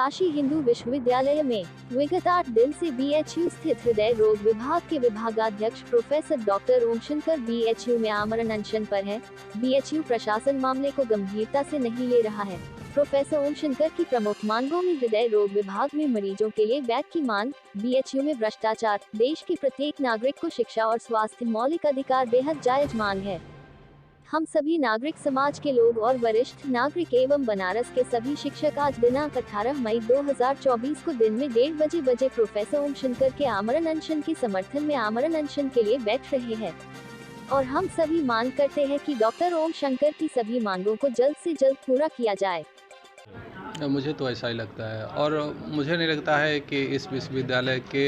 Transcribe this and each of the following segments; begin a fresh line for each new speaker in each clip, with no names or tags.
काशी हिंदू विश्वविद्यालय में विगत 8 दिन से बीएचयू स्थित हृदय रोग विभाग के विभागाध्यक्ष प्रोफेसर डॉक्टर ओमशंकर बीएचयू में आमरण अनशन पर है। बीएचयू प्रशासन मामले को गंभीरता से नहीं ले रहा है। प्रोफेसर ओमशंकर की प्रमुख मांगों में हृदय रोग विभाग में मरीजों के लिए बेड की मांग, बीएचयू में भ्रष्टाचार, देश के प्रत्येक नागरिक को शिक्षा और स्वास्थ्य मौलिक अधिकार बेहद जायज मांग है। हम सभी नागरिक समाज के लोग और वरिष्ठ नागरिक एवं बनारस के सभी शिक्षक आज दिनांक 18 मई 2024 को दिन में 1:30 बजे प्रोफेसर ओमशंकर के आमरण अनशन के समर्थन में आमरण अनशन के लिए बैठ रहे हैं और हम सभी मांग करते हैं कि डॉक्टर ओमशंकर की सभी मांगों को जल्द से जल्द पूरा किया जाए।
मुझे तो ऐसा ही लगता है और मुझे नहीं लगता है कि इस विश्वविद्यालय के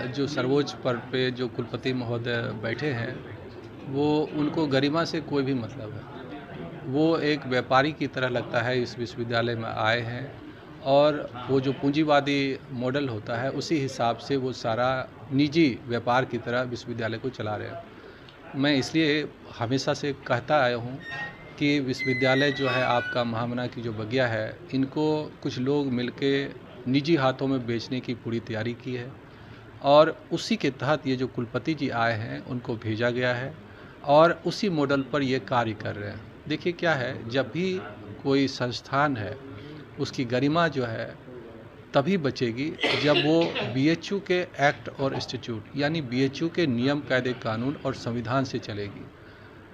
जो सर्वोच्च पद पे जो कुलपति महोदय बैठे हैं वो उनको गरिमा से कोई भी मतलब है। वो एक व्यापारी की तरह लगता है इस विश्वविद्यालय में आए हैं और वो जो पूंजीवादी मॉडल होता है उसी हिसाब से वो सारा निजी व्यापार की तरह विश्वविद्यालय को चला रहे हैं। मैं इसलिए हमेशा से कहता आया हूँ कि विश्वविद्यालय जो है आपका महामना की जो बगिया है, इनको कुछ लोग मिलके निजी हाथों में बेचने की पूरी तैयारी की है और उसी के तहत ये जो कुलपति जी आए हैं उनको भेजा गया है और उसी मॉडल पर ये कार्य कर रहे हैं। देखिए क्या है, जब भी कोई संस्थान है उसकी गरिमा जो है तभी बचेगी जब वो बीएचयू के एक्ट और इंस्टीट्यूट यानी बीएचयू के नियम, कायदे, कानून और संविधान से चलेगी।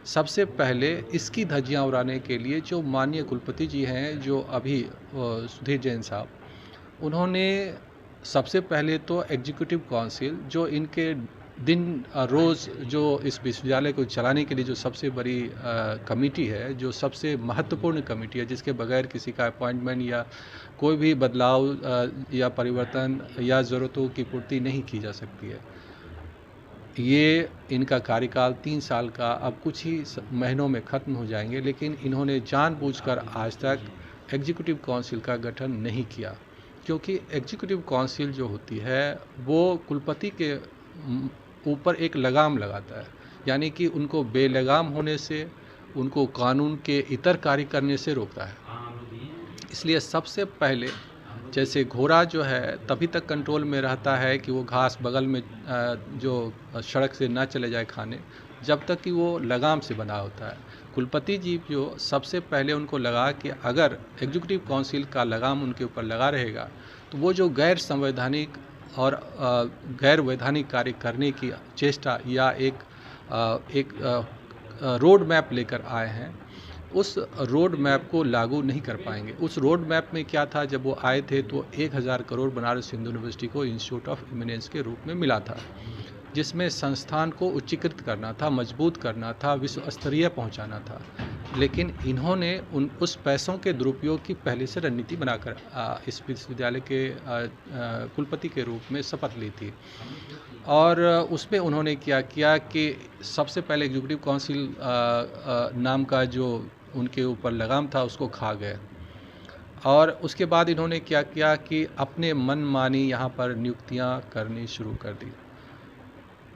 सबसे पहले इसकी धज्जियां उड़ाने के लिए जो माननीय कुलपति जी हैं, जो अभी सुधीर जैन साहब, उन्होंने सबसे पहले तो एग्जीक्यूटिव काउंसिल जो इनके दिन रोज़ जो इस विश्वविद्यालय को चलाने के लिए जो सबसे बड़ी कमेटी है, जो सबसे महत्वपूर्ण कमेटी है, जिसके बगैर किसी का अपॉइंटमेंट या कोई भी बदलाव या परिवर्तन या ज़रूरतों की पूर्ति नहीं की जा सकती है। ये इनका कार्यकाल 3 साल का अब कुछ ही महीनों में ख़त्म हो जाएंगे, लेकिन इन्होंने जानबूझकर आज तक एग्जीक्यूटिव काउंसिल का गठन नहीं किया, क्योंकि एग्जीक्यूटिव काउंसिल जो होती है वो कुलपति के ऊपर एक लगाम लगाता है, यानी कि उनको बेलगाम होने से, उनको कानून के इतर कार्य करने से रोकता है। इसलिए सबसे पहले जैसे घोड़ा जो है तभी तक कंट्रोल में रहता है कि वो घास बगल में जो सड़क से ना चले जाए खाने, जब तक कि वो लगाम से बंधा होता है। कुलपति जी जो सबसे पहले उनको लगा कि अगर एग्जीक्यूटिव काउंसिल का लगाम उनके ऊपर लगा रहेगा तो वो जो गैर संवैधानिक और गैर वैधानिक कार्य करने की चेष्टा या एक रोड मैप लेकर आए हैं, उस रोड मैप को लागू नहीं कर पाएंगे। उस रोड मैप में क्या था, जब वो आए थे तो 1000 करोड़ बनारस हिंदू यूनिवर्सिटी को इंस्टीट्यूट ऑफ इमिनेंस के रूप में मिला था, जिसमें संस्थान को उच्चीकृत करना था, मजबूत करना था, विश्व स्तरीय पहुँचाना था। लेकिन इन्होंने उस पैसों के दुरुपयोग की पहले से रणनीति बनाकर इस विश्वविद्यालय के कुलपति के रूप में शपथ ली थी और उसमें उन्होंने क्या किया कि सबसे पहले एग्जीक्यूटिव काउंसिल नाम का जो उनके ऊपर लगाम था उसको खा गए और उसके बाद इन्होंने क्या किया कि अपने मनमानी यहाँ पर नियुक्तियाँ करनी शुरू कर दी।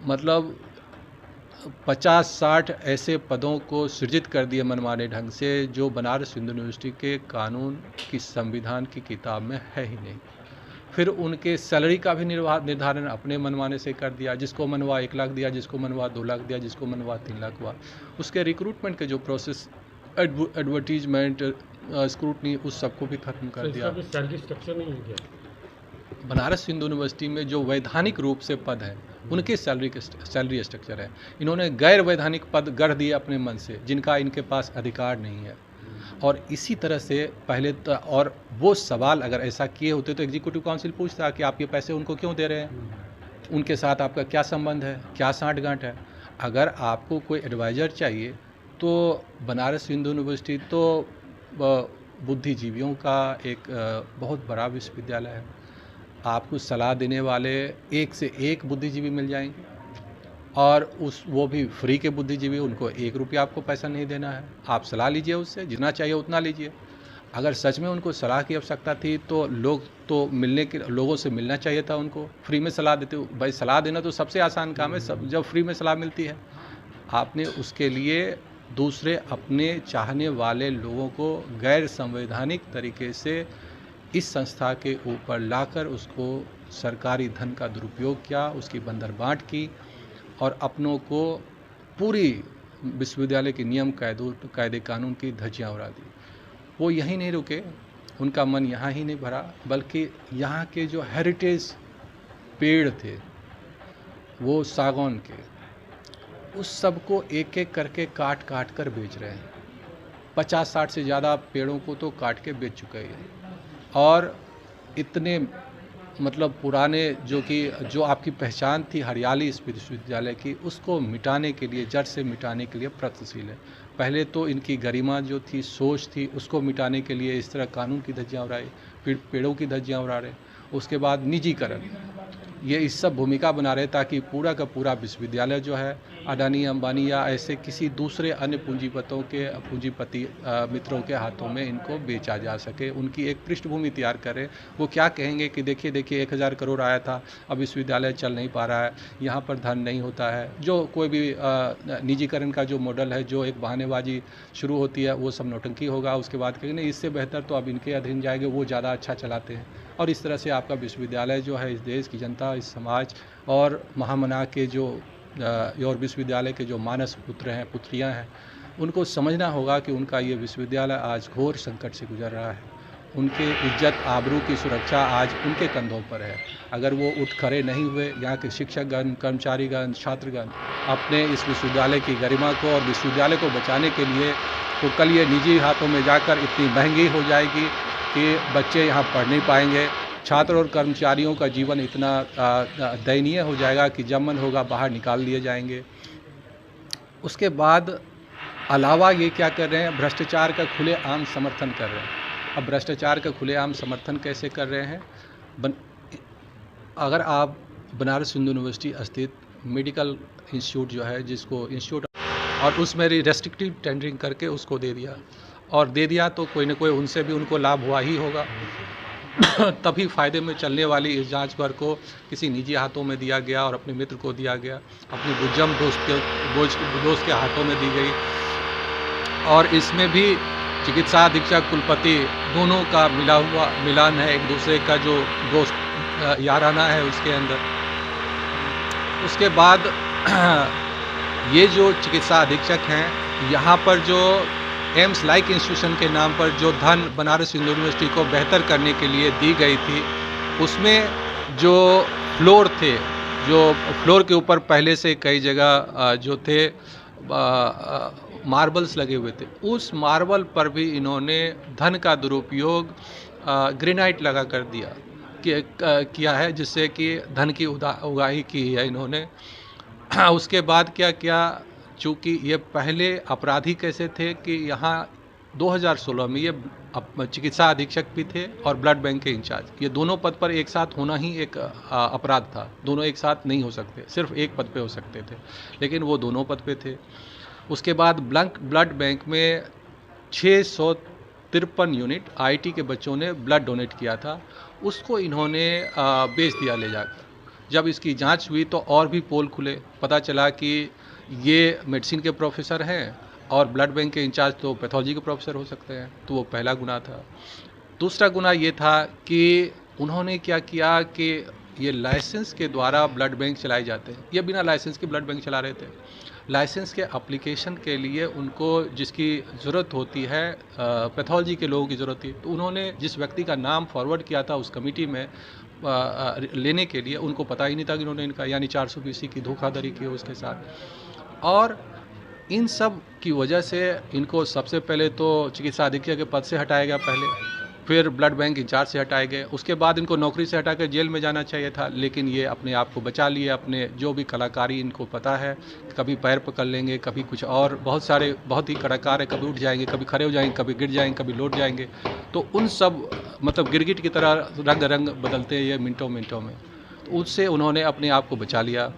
मतलब 50-60 ऐसे पदों को सृजित कर दिए मनमाने ढंग से, जो बनारस हिंदू यूनिवर्सिटी के कानून की, संविधान की किताब में है ही नहीं। फिर उनके सैलरी का भी निर्धारण अपने मनमाने से कर दिया, जिसको मनवा 1 लाख दिया, जिसको मनवा 2 लाख दिया, जिसको मनवा 3 लाख हुआ। उसके रिक्रूटमेंट के जो प्रोसेस, एडवर्टीजमेंट, स्क्रूटनी, उस सबको भी खत्म कर दिया।
सैलरी स्ट्रक्चर नहीं है।
बनारस हिंदू यूनिवर्सिटी में जो वैधानिक रूप से पद हैं उनके सैलरी स्ट्रक्चर है। इन्होंने गैर वैधानिक पद गढ़ दिए अपने मन से, जिनका इनके पास अधिकार नहीं है। और इसी तरह से पहले तो, और वो सवाल अगर ऐसा किए होते तो एग्जीक्यूटिव काउंसिल पूछता कि आप ये पैसे उनको क्यों दे रहे हैं, उनके साथ आपका क्या संबंध है, क्या साँठगांठ है। अगर आपको कोई एडवाइज़र चाहिए तो बनारस हिंदू यूनिवर्सिटी तो बुद्धिजीवियों का एक बहुत बड़ा विश्वविद्यालय है। आपको सलाह देने वाले एक से एक बुद्धिजीवी मिल जाएंगे और वो भी फ्री के बुद्धिजीवी, उनको 1 रुपया आपको पैसा नहीं देना है। आप सलाह लीजिए उससे, जितना चाहिए उतना लीजिए। अगर सच में उनको सलाह की आवश्यकता थी तो लोगों से मिलना चाहिए था, उनको फ्री में सलाह देते। भाई सलाह देना तो सबसे आसान काम है, जब फ्री में सलाह मिलती है। आपने उसके लिए दूसरे अपने चाहने वाले लोगों को गैर संवैधानिक तरीके से इस संस्था के ऊपर लाकर उसको सरकारी धन का दुरुपयोग किया, उसकी बंदरबांट की और अपनों को पूरी विश्वविद्यालय के नियम कायदे कानून की धज्जियाँ उड़ा दी। वो यहीं नहीं रुके, उनका मन यहाँ ही नहीं भरा, बल्कि यहाँ के जो हेरिटेज पेड़ थे वो सागौन के, उस सब को एक एक करके काट काट कर बेच रहे हैं। 50-60 से ज़्यादा पेड़ों को तो काट के बेच चुके हैं और इतने मतलब पुराने जो आपकी पहचान थी हरियाली इस विश्वविद्यालय की, उसको मिटाने के लिए, जड़ से मिटाने के लिए प्रयत्नशील है। पहले तो इनकी गरिमा जो थी, सोच थी, उसको मिटाने के लिए इस तरह कानून की धज्जियाँ उड़ाई, पेड़ों की धज्जियाँ उड़ा रहे। उसके बाद निजीकरण, ये इस सब भूमिका बना रहे ताकि पूरा का पूरा विश्वविद्यालय जो है अडानी अंबानी या ऐसे किसी दूसरे अन्य पूंजीपति मित्रों के हाथों में इनको बेचा जा सके। उनकी एक पृष्ठभूमि तैयार करें। वो क्या कहेंगे कि देखिए 1000 करोड़ आया था, अब विश्वविद्यालय चल नहीं पा रहा है, यहाँ पर धन नहीं होता है। जो कोई भी निजीकरण का जो मॉडल है, जो एक बहानेबाजी शुरू होती है, वो सब नौटंकी होगा। उसके बाद कहेंगे नहीं, इससे बेहतर तो अब इनके अधीन जाएंगे, वो ज़्यादा अच्छा चलाते हैं। और इस तरह से आपका विश्वविद्यालय जो है इस देश की जनता, इस समाज और महामना के और विश्वविद्यालय के जो मानस पुत्र हैं, पुत्रियां हैं, उनको समझना होगा कि उनका ये विश्वविद्यालय आज घोर संकट से गुजर रहा है। उनके इज्जत आबरू की सुरक्षा आज उनके कंधों पर है। अगर वो उठ खड़े नहीं हुए, यहाँ के शिक्षकगण, कर्मचारीगण, छात्रगण अपने इस विश्वविद्यालय की गरिमा को और विश्वविद्यालय को बचाने के लिए, तो कल ये निजी हाथों में जाकर इतनी महंगी हो जाएगी कि बच्चे यहाँ पढ़ नहीं पाएंगे। छात्र और कर्मचारियों का जीवन इतना दयनीय हो जाएगा कि जब मन होगा बाहर निकाल दिए जाएंगे। उसके बाद अलावा ये क्या कर रहे हैं, भ्रष्टाचार का खुलेआम समर्थन कर रहे हैं। अब भ्रष्टाचार का खुलेआम समर्थन कैसे कर रहे हैं? अगर आप बनारस हिंदू यूनिवर्सिटी स्थित मेडिकल इंस्टीट्यूट जो है, जिसको इंस्टीट्यूट, और उसमें रेस्ट्रिक्टिव टेंडरिंग करके उसको दे दिया तो कोई ना कोई उनसे भी उनको लाभ हुआ ही होगा। तभी फ़ायदे में चलने वाली इस जांच पर को किसी निजी हाथों में दिया गया और अपने मित्र को दिया गया, अपनी बुज्जम दोस्त के हाथों में दी गई। और इसमें भी चिकित्सा अधीक्षक, कुलपति दोनों का मिलान है, एक दूसरे का जो दोस्त याराना है उसके अंदर। उसके बाद ये जो चिकित्सा अधीक्षक हैं, यहाँ पर जो एम्स लाइक इंस्टीट्यूशन के नाम पर जो धन बनारस हिंदू यूनिवर्सिटी को बेहतर करने के लिए दी गई थी, उसमें जो फ्लोर के ऊपर पहले से कई जगह जो थे मार्बल्स लगे हुए थे, उस मार्बल पर भी इन्होंने धन का दुरुपयोग ग्रेनाइट लगा कर किया है, जिससे कि धन की उगाही की है इन्होंने। उसके बाद क्या किया, चूँकि ये पहले अपराधी कैसे थे कि यहाँ 2016 में ये चिकित्सा अधीक्षक भी थे और ब्लड बैंक के इंचार्ज, ये दोनों पद पर एक साथ होना ही एक अपराध था। दोनों एक साथ नहीं हो सकते, सिर्फ एक पद पे हो सकते थे, लेकिन वो दोनों पद पे थे। उसके बाद ब्लड बैंक में 653 यूनिट आईटी के बच्चों ने ब्लड डोनेट किया था, उसको इन्होंने बेच दिया ले जाकर। जब इसकी जांच हुई तो और भी पोल खुले, पता चला कि ये मेडिसिन के प्रोफेसर हैं और ब्लड बैंक के इंचार्ज तो पैथोलॉजी के प्रोफेसर हो सकते हैं। तो वो पहला गुना था। दूसरा गुना ये था कि उन्होंने क्या किया कि ये लाइसेंस के द्वारा ब्लड बैंक चलाए जाते हैं, ये बिना लाइसेंस के ब्लड बैंक चला रहे थे। लाइसेंस के एप्लीकेशन के लिए उनको जिसकी ज़रूरत होती है, पैथोलॉजी के लोगों की ज़रूरत थी, तो उन्होंने जिस व्यक्ति का नाम फॉरवर्ड किया था उस कमेटी में लेने के लिए, उनको पता ही नहीं था कि उन्होंने इनका यानी 420 की धोखाधड़ी की उसके साथ। और इन सब की वजह से इनको सबसे पहले तो चिकित्सा अधीक्षक के पद से हटाया गया पहले, फिर ब्लड बैंक इंचार्ज से हटाए गए, उसके बाद इनको नौकरी से हटाकर जेल में जाना चाहिए था, लेकिन ये अपने आप को बचा लिए। अपने जो भी कलाकारी इनको पता है, कभी पैर पकड़ लेंगे, कभी कुछ और, बहुत ही कलाकार है, कभी उठ जाएंगे, कभी खड़े हो जाएंगे, कभी गिर जाएंगे, कभी लौट जाएंगे। तो उन सब मतलब गिरगिट की तरह रंग बदलते हैं ये मिनटों में, तो उससे उन्होंने अपने आप को बचा लिया।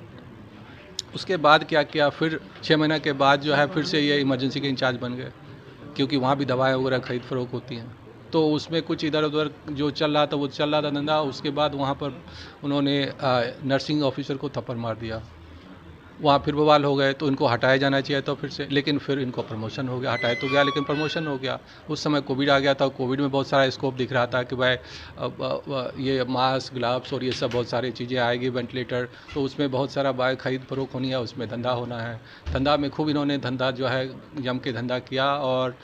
उसके बाद क्या किया, फिर 6 महीने के बाद जो है फिर से ये इमरजेंसी के इंचार्ज बन गए, क्योंकि वहाँ भी दवाएं वगैरह खरीद फरोख्त होती हैं, तो उसमें कुछ इधर उधर जो चल रहा था वो चल रहा था धंधा। उसके बाद वहाँ पर उन्होंने नर्सिंग ऑफिसर को थप्पड़ मार दिया, वहाँ फिर बवाल हो गए, तो इनको हटाया जाना चाहिए तो फिर से, लेकिन फिर इनको प्रमोशन हो गया। हटाया तो गया लेकिन प्रमोशन हो गया। उस समय कोविड आ गया था, कोविड में बहुत सारा स्कोप दिख रहा था कि भाई ये मास्क, ग्लव्स और ये सब बहुत सारी चीज़ें आएगी, वेंटिलेटर, तो उसमें बहुत सारा बाय खरीद फरोख्त होनी है, उसमें धंधा होना है। धंधा में खूब इन्होंने धंधा जो है जम के धंधा किया, और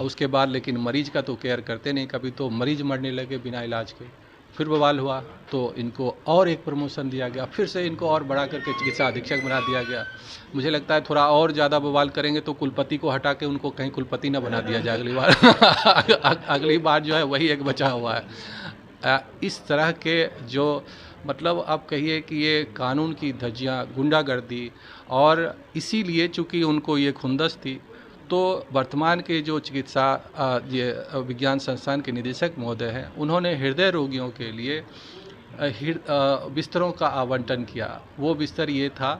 उसके बाद लेकिन मरीज का तो केयर करते नहीं। कभी तो मरीज मरने लगे बिना इलाज के, फिर बवाल हुआ तो इनको और एक प्रमोशन दिया गया, फिर से इनको और बढ़ा करके चिकित्सा अधीक्षक बना दिया गया। मुझे लगता है थोड़ा और ज़्यादा बवाल करेंगे तो कुलपति को हटा के उनको कहीं कुलपति ना बना दिया जाए अगली बार। अगली बार जो है वही एक बचा हुआ है। इस तरह के जो मतलब आप कहिए कि ये कानून की धज्जियाँ, गुंडागर्दी, और इसीलिए चूँकि उनको ये खुंदस थी, तो वर्तमान के जो चिकित्सा ये विज्ञान संस्थान के निदेशक महोदय हैं, उन्होंने हृदय रोगियों के लिए बिस्तरों का आवंटन किया। वो बिस्तर ये था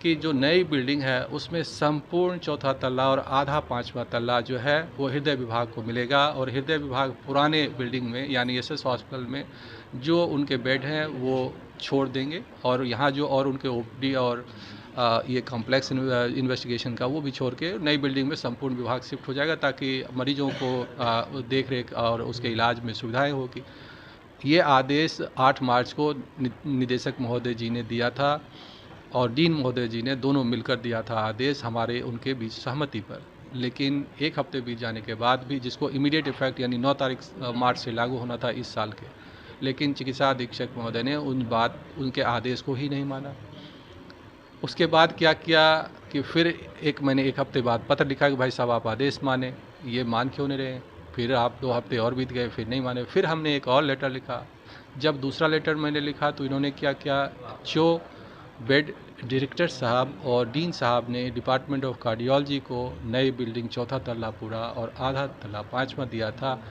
कि जो नई बिल्डिंग है उसमें संपूर्ण चौथा तल्ला और आधा पांचवा तल्ला जो है वो हृदय विभाग को मिलेगा, और हृदय विभाग पुराने बिल्डिंग में यानी एसएस हॉस्पिटल में जो उनके बेड हैं वो छोड़ देंगे, और यहाँ जो और उनके ओपीडी और ये कॉम्प्लेक्स इन्वेस्टिगेशन का वो भी छोड़ के नई बिल्डिंग में संपूर्ण विभाग शिफ्ट हो जाएगा, ताकि मरीजों को देख रेख और उसके इलाज में सुविधाएं होगी। ये आदेश 8 मार्च को निदेशक महोदय जी ने दिया था, और डीन महोदय जी ने दोनों मिलकर दिया था आदेश, हमारे उनके बीच सहमति पर। लेकिन एक हफ्ते बीत जाने के बाद भी, जिसको इमीडिएट इफेक्ट यानी 9 तारीख मार्च से लागू होना था इस साल के, लेकिन चिकित्सा अधीक्षक महोदय ने उनके आदेश को ही नहीं माना। उसके बाद क्या किया कि फिर एक हफ्ते बाद पत्र लिखा कि भाई साहब आप आदेश माने, ये मान क्यों नहीं रहे। फिर आप 2 हफ्ते और बीत गए, फिर नहीं माने। फिर हमने एक और लेटर लिखा। जब दूसरा लेटर मैंने लिखा तो इन्होंने क्या किया, जो बेड डायरेक्टर साहब और डीन साहब ने डिपार्टमेंट ऑफ कार्डियोलॉजी को नई बिल्डिंग चौथा तल्ला पूरा और आधा तल्ला पाँचवा दिया था,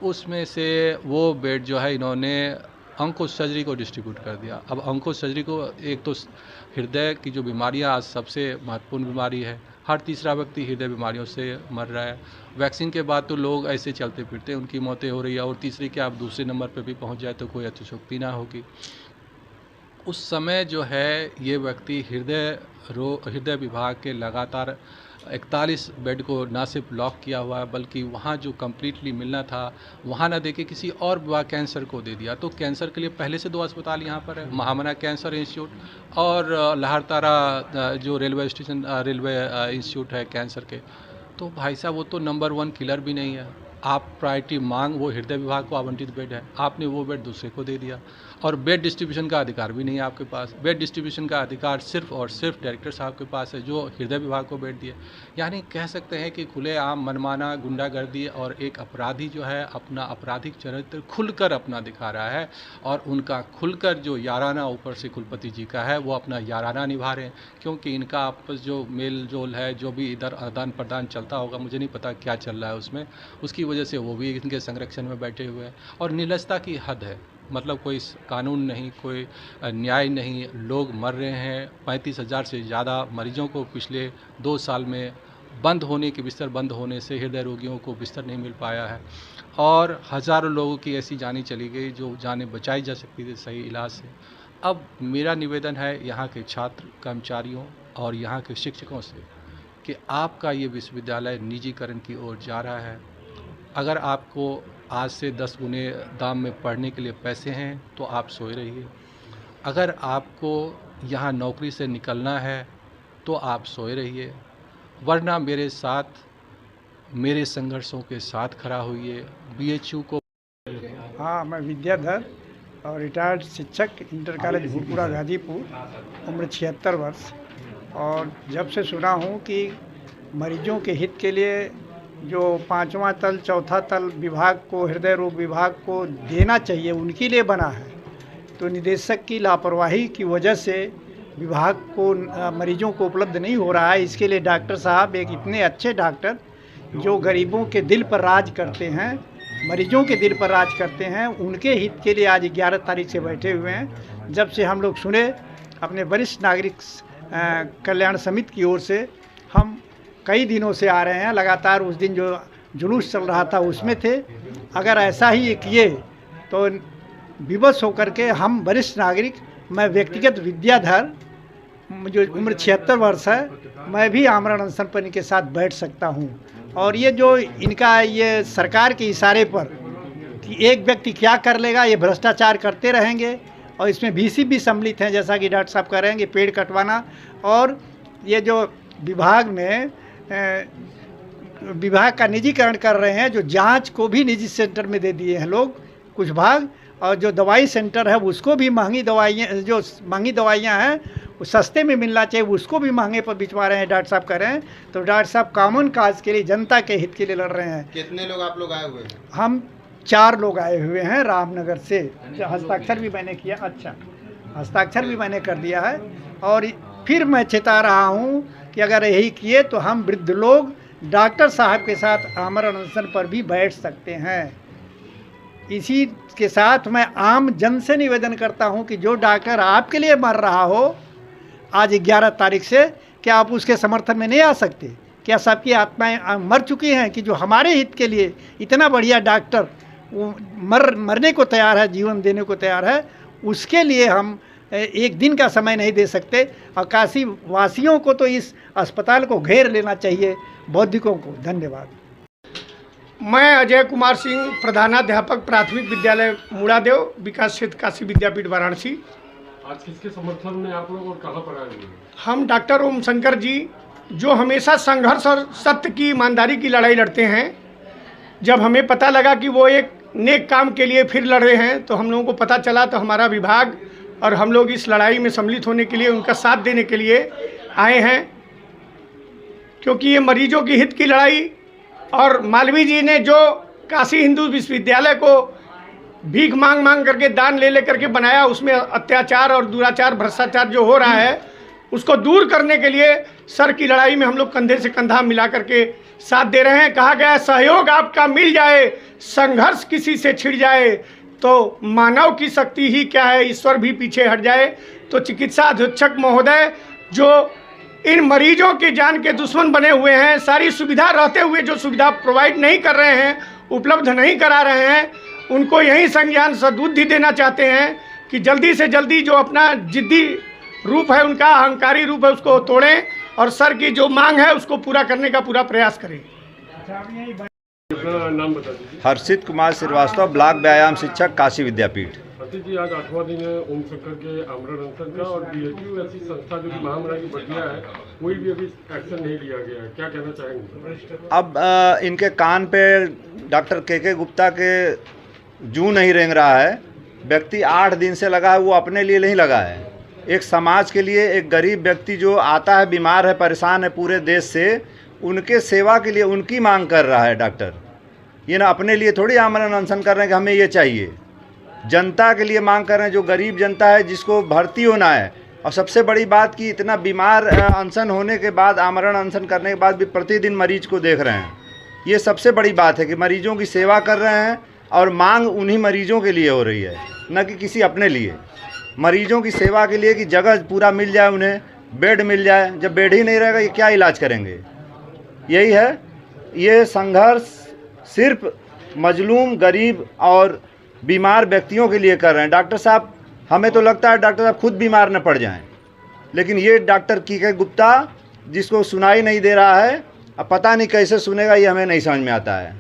उसमें से वो बेड जो है इन्होंने अंकुश सर्जरी को डिस्ट्रीब्यूट कर दिया। अब अंकुश सर्जरी को, एक तो हृदय की जो बीमारियां आज सबसे महत्वपूर्ण बीमारी है, हर तीसरा व्यक्ति हृदय बीमारियों से मर रहा है। वैक्सीन के बाद तो लोग ऐसे चलते फिरते उनकी मौतें हो रही है, और तीसरी क्या, आप दूसरे नंबर पर भी पहुंच जाए तो कोई अतिशयोक्ति ना होगी। उस समय जो है ये व्यक्ति हृदय विभाग के लगातार 41 बेड को ना सिर्फ लॉक किया हुआ है, बल्कि वहाँ जो कम्प्लीटली मिलना था वहाँ ना देके किसी और विभाग कैंसर को दे दिया। तो कैंसर के लिए पहले से 2 अस्पताल यहाँ पर है, महामना कैंसर इंस्टीट्यूट और लहरतारा जो रेलवे इंस्टीट्यूट है कैंसर के। तो भाई साहब वो तो नंबर 1 किलर भी नहीं है। आप प्रायोरिटी मांग, वो हृदय विभाग को आवंटित बेड है, आपने वो बेड दूसरे को दे दिया, और बेड डिस्ट्रीब्यूशन का अधिकार भी नहीं है आपके पास। बेड डिस्ट्रीब्यूशन का अधिकार सिर्फ और सिर्फ डायरेक्टर साहब के पास है, जो हृदय विभाग को बेड दिए। यानी कह सकते हैं कि खुलेआम मनमाना गुंडागर्दी, और एक अपराधी जो है अपना आपराधिक चरित्र खुलकर अपना दिखा रहा है, और उनका खुलकर जो याराना ऊपर से कुलपति जी का है वो अपना याराना निभा रहे हैं। क्योंकि इनका आपस जो मेल जोल है, जो भी इधर आदान प्रदान चलता होगा, मुझे नहीं पता क्या चल रहा है उसमें, उसकी वजह से वो भी इनके संरक्षण में बैठे हुए हैं। और निर्लजता की हद है, मतलब कोई कानून नहीं, कोई न्याय नहीं, लोग मर रहे हैं। 35,000 से ज़्यादा मरीजों को पिछले 2 साल में बिस्तर बंद होने से हृदय रोगियों को बिस्तर नहीं मिल पाया है, और हज़ारों लोगों की ऐसी जानें चली गई जो जानें बचाई जा सकती थी सही इलाज से। अब मेरा निवेदन है यहाँ के छात्र कर्मचारियों और यहाँ के शिक्षकों से कि आपका ये विश्वविद्यालय निजीकरण की ओर जा रहा है। अगर आपको आज से 10 गुने दाम में पढ़ने के लिए पैसे हैं तो आप सोए रहिए। अगर आपको यहाँ नौकरी से निकलना है तो आप सोए रहिए, वरना मेरे साथ, मेरे संघर्षों के साथ खड़ा होइए। बीएचयू को।
हाँ, मैं विद्याधर और रिटायर्ड शिक्षक, इंटर कॉलेज भूतपुरा गाजीपुर, उम्र 76 वर्ष। और जब से सुना हूँ कि मरीजों के हित के लिए जो 5वां तल, चौथा तल विभाग को, हृदय रोग विभाग को देना चाहिए, उनके लिए बना है, तो निदेशक की लापरवाही की वजह से विभाग को मरीजों को उपलब्ध नहीं हो रहा है। इसके लिए डॉक्टर साहब, एक इतने अच्छे डॉक्टर जो गरीबों के दिल पर राज करते हैं, मरीजों के दिल पर राज करते हैं, उनके हित के लिए आज 11 तारीख से बैठे हुए हैं। जब से हम लोग सुने अपने वरिष्ठ नागरिक कल्याण समिति की ओर से, हम कई दिनों से आ रहे हैं लगातार। उस दिन जो जुलूस चल रहा था उसमें थे। अगर ऐसा ही किए तो विवश होकर के हम वरिष्ठ नागरिक, मैं व्यक्तिगत विद्याधर जो उम्र 76 वर्ष है, मैं भी आमरण अनशन पर इनके साथ बैठ सकता हूँ। और ये जो इनका ये सरकार के इशारे पर कि एक व्यक्ति क्या कर लेगा, ये भ्रष्टाचार करते रहेंगे और इसमें VC भी सम्मिलित हैं, जैसा कि डॉक्टर साहब कह रहे हैं कि पेड़ कटवाना, और ये जो विभाग में विभाग का निजीकरण कर रहे हैं, जो जांच को भी निजी सेंटर में दे दिए हैं लोग कुछ भाग, और जो दवाई सेंटर है उसको भी महंगी दवाइयाँ हैं वो सस्ते में मिलना चाहिए, उसको भी महंगे पर बिचवा रहे हैं, डॉक्टर साहब कह रहे हैं। तो डॉक्टर साहब कॉमन काज के लिए, जनता के हित के लिए लड़ रहे हैं।
कितने लोग आप लोग आए हुए हैं?
हम 4 लोग आए हुए हैं रामनगर से। हस्ताक्षर भी मैंने किया, अच्छा हस्ताक्षर भी मैंने कर दिया है। और फिर मैं चेता रहा हूँ कि अगर यही किए तो हम वृद्ध लोग डॉक्टर साहब के साथ आमरण अनशन पर भी बैठ सकते हैं। इसी के साथ मैं आम जन से निवेदन करता हूं कि जो डॉक्टर आपके लिए मर रहा हो आज 11 तारीख से, क्या आप उसके समर्थन में नहीं आ सकते? क्या सबकी आत्माएं मर चुकी हैं कि जो हमारे हित के लिए इतना बढ़िया डॉक्टर वो मरने को तैयार है, जीवन देने को तैयार है, उसके लिए हम एक दिन का समय नहीं दे सकते। और काशी वासियों को तो इस अस्पताल को घेर लेना चाहिए, बौद्धिकों को। धन्यवाद।
मैं अजय कुमार सिंह, प्रधानाध्यापक प्राथमिक विद्यालय मुड़ादेव, विकास क्षेत्र काशी विद्यापीठ वाराणसी।
आज किसके समर्थन में आप लोग और कहाँ पर आए हुए हैं?
हम डॉक्टर ओम शंकर जी, जो हमेशा संघर्ष और सत्य की ईमानदारी की लड़ाई लड़ते हैं, जब हमें पता लगा कि वो एक नेक काम के लिए फिर लड़ रहे हैं, तो हम लोगों को पता चला, तो हमारा विभाग और हम लोग इस लड़ाई में सम्मिलित होने के लिए, उनका साथ देने के लिए आए हैं। क्योंकि ये मरीजों की हित की लड़ाई, और मालवीय जी ने जो काशी हिंदू विश्वविद्यालय को भीख मांग करके, दान ले करके बनाया, उसमें अत्याचार और दुराचार, भ्रष्टाचार जो हो रहा है, उसको दूर करने के लिए सर की लड़ाई में हम लोग कंधे से कंधा मिला करके साथ दे रहे हैं। कहा गया है, सहयोग आपका मिल जाए, संघर्ष किसी से छिड़ जाए, तो मानव की शक्ति ही क्या है, ईश्वर भी पीछे हट जाए। तो चिकित्सा अधीक्षक महोदय जो इन मरीजों की जान के दुश्मन बने हुए हैं, सारी सुविधा रहते हुए जो सुविधा प्रोवाइड नहीं कर रहे हैं, उपलब्ध नहीं करा रहे हैं, उनको यही संज्ञान सद्बुद्धि देना चाहते हैं कि जल्दी से जल्दी जो अपना जिद्दी रूप है, उनका अहंकारी रूप है, उसको तोड़ें और सर की जो मांग है उसको पूरा करने का पूरा प्रयास करें।
अपना नाम बता दीजिए।
हर्षित कुमार श्रीवास्तव, ब्लॉक व्यायाम शिक्षक, काशी विद्यापीठ।
अतिथ जी, आज 8वां दिन है ओम शंकर के आमरण अनशन का, और BHU ऐसी संस्था जो कि महामना की बढ़िया है, कोई भी अभी एक्शन नहीं लिया गया है, क्या कहना चाहेंगे?
अब इनके कान पे डॉक्टर के गुप्ता के जूं नहीं रेंग रहा है। व्यक्ति 8 दिन से लगा है, वो अपने लिए नहीं लगा है, एक समाज के लिए। एक गरीब व्यक्ति जो आता है, बीमार है, परेशान है पूरे देश से, उनके सेवा के लिए उनकी मांग कर रहा है डॉक्टर। ये ना अपने लिए थोड़ी आमरण अनशन कर रहे हैं कि हमें ये चाहिए, जनता के लिए मांग कर रहे हैं, जो गरीब जनता है जिसको भर्ती होना है। और सबसे बड़ी बात कि इतना बीमार अनशन होने के बाद, आमरण अनशन करने के बाद भी प्रतिदिन मरीज को देख रहे हैं। ये सबसे बड़ी बात है कि मरीजों की सेवा कर रहे हैं, और मांग उन्हीं मरीजों के लिए हो रही है, न कि किसी अपने लिए। मरीजों की सेवा के लिए कि जगह पूरा मिल जाए, उन्हें बेड मिल जाए। जब बेड ही नहीं रहेगा, ये क्या इलाज करेंगे? यही है, ये संघर्ष सिर्फ मजलूम, गरीब और बीमार व्यक्तियों के लिए कर रहे हैं। डॉक्टर साहब, हमें तो लगता है डॉक्टर साहब खुद बीमार न पड़ जाएं, लेकिन ये डॉक्टर के गुप्ता जिसको सुनाई नहीं दे रहा है, अब पता नहीं कैसे सुनेगा, ये हमें नहीं समझ में आता है।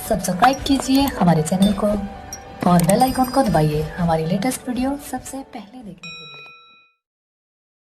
सब्सक्राइब कीजिए हमारे चैनल को और बेल आइकॉन को दबाइए हमारी लेटेस्ट वीडियो सबसे पहले देखने के लिए।